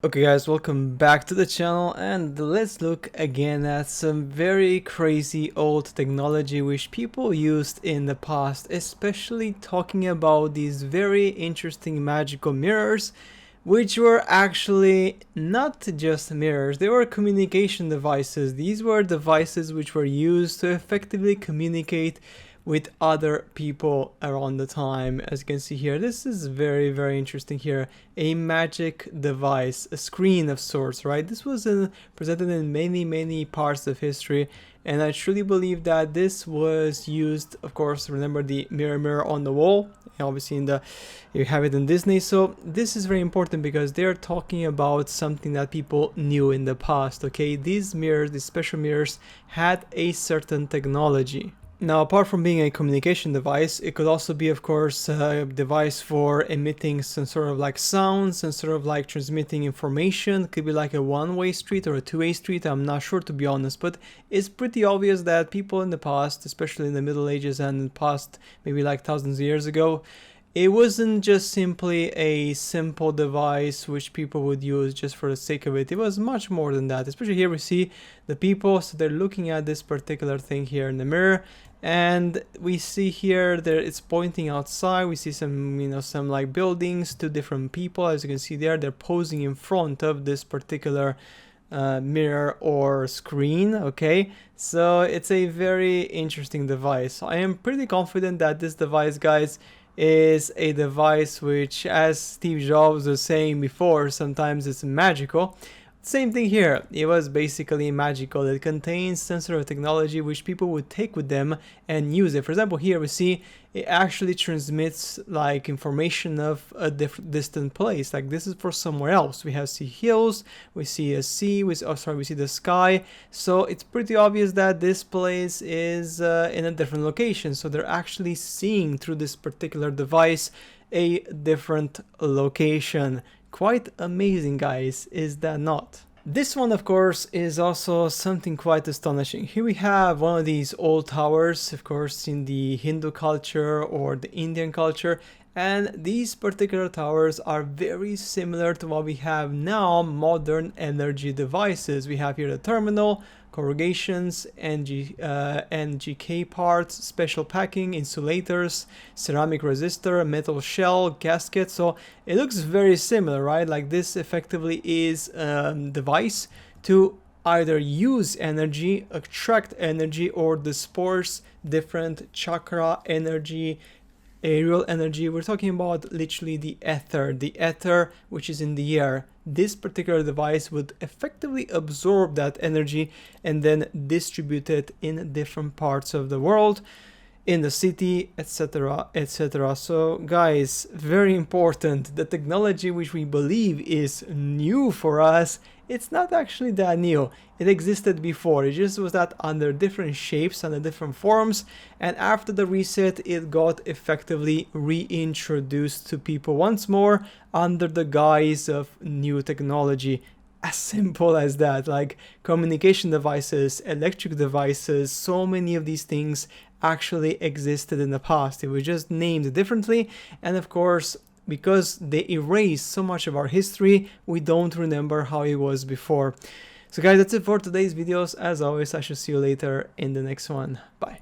Okay guys, welcome back to the channel, and let's look again at some very crazy old technology which people used in the past, especially talking about these very interesting magical mirrors which were actually not just mirrors, they were communication devices. These were devices which were used to effectively communicate with other people around the time. As you can see here, this is very interesting here. A magic device, a screen of sorts, right? This was presented in many parts of history, and I truly believe that this was used, of course, remember the mirror on the wall, obviously you have it in Disney. So this is very important because they're talking about something that people knew in the past. Okay, these mirrors, these special mirrors, had a certain technology. Now, apart from being a communication device, it could also be, of course, a device for emitting some sort of like sounds and sort of like transmitting information. It could be like a one-way street or a two-way street. I'm not sure, to be honest, but it's pretty obvious that people in the past, especially in the Middle Ages and in the past, maybe like thousands of years ago, it wasn't just simply a simple device which people would use just for the sake of it. It was much more than that. Especially here we see the people, so they're looking at this particular thing here in the mirror, and we see here that it's pointing outside. We see some, some like buildings, two different people. As you can see there, they're posing in front of this particular mirror or screen. Okay, so it's a very interesting device. I am pretty confident that this device, guys, is a device which, as Steve Jobs was saying before, sometimes it's magical. Same thing here. It was basically magical. It contains sensor technology which people would take with them and use it. For example, here we see it actually transmits like information of a distant place. Like this is for somewhere else. We see hills, we see a sea, we see the sky. So it's pretty obvious that this place is in a different location. So they're actually seeing through this particular device a different location. Quite amazing, guys, is that not? This one, of course, is also something quite astonishing. Here we have one of these old towers, of course, in the Hindu culture or the Indian culture, and these particular towers are very similar to what we have now, modern energy devices. We have here the terminal, corrugations, NGK parts, special packing, insulators, ceramic resistor, metal shell, gasket. So it looks very similar, right? Like this effectively is a device to either use energy, attract energy, or disperse different chakra energy, aerial energy. We're talking about literally the ether which is in the air. This particular device would effectively absorb that energy and then distribute it in different parts of the world, in the city, etc. So guys, very important, the technology which we believe is new for us, it's not actually that new. It existed before, it just was that under different shapes, under different forms, and after the reset it got effectively reintroduced to people once more under the guise of new technology. As simple as that. Like communication devices, electric devices, so many of these things actually existed in the past. It was just named differently, and of course, because they erase so much of our history, we don't remember how it was before. So guys, that's it for today's videos. As always, I shall see you later in the next one. Bye.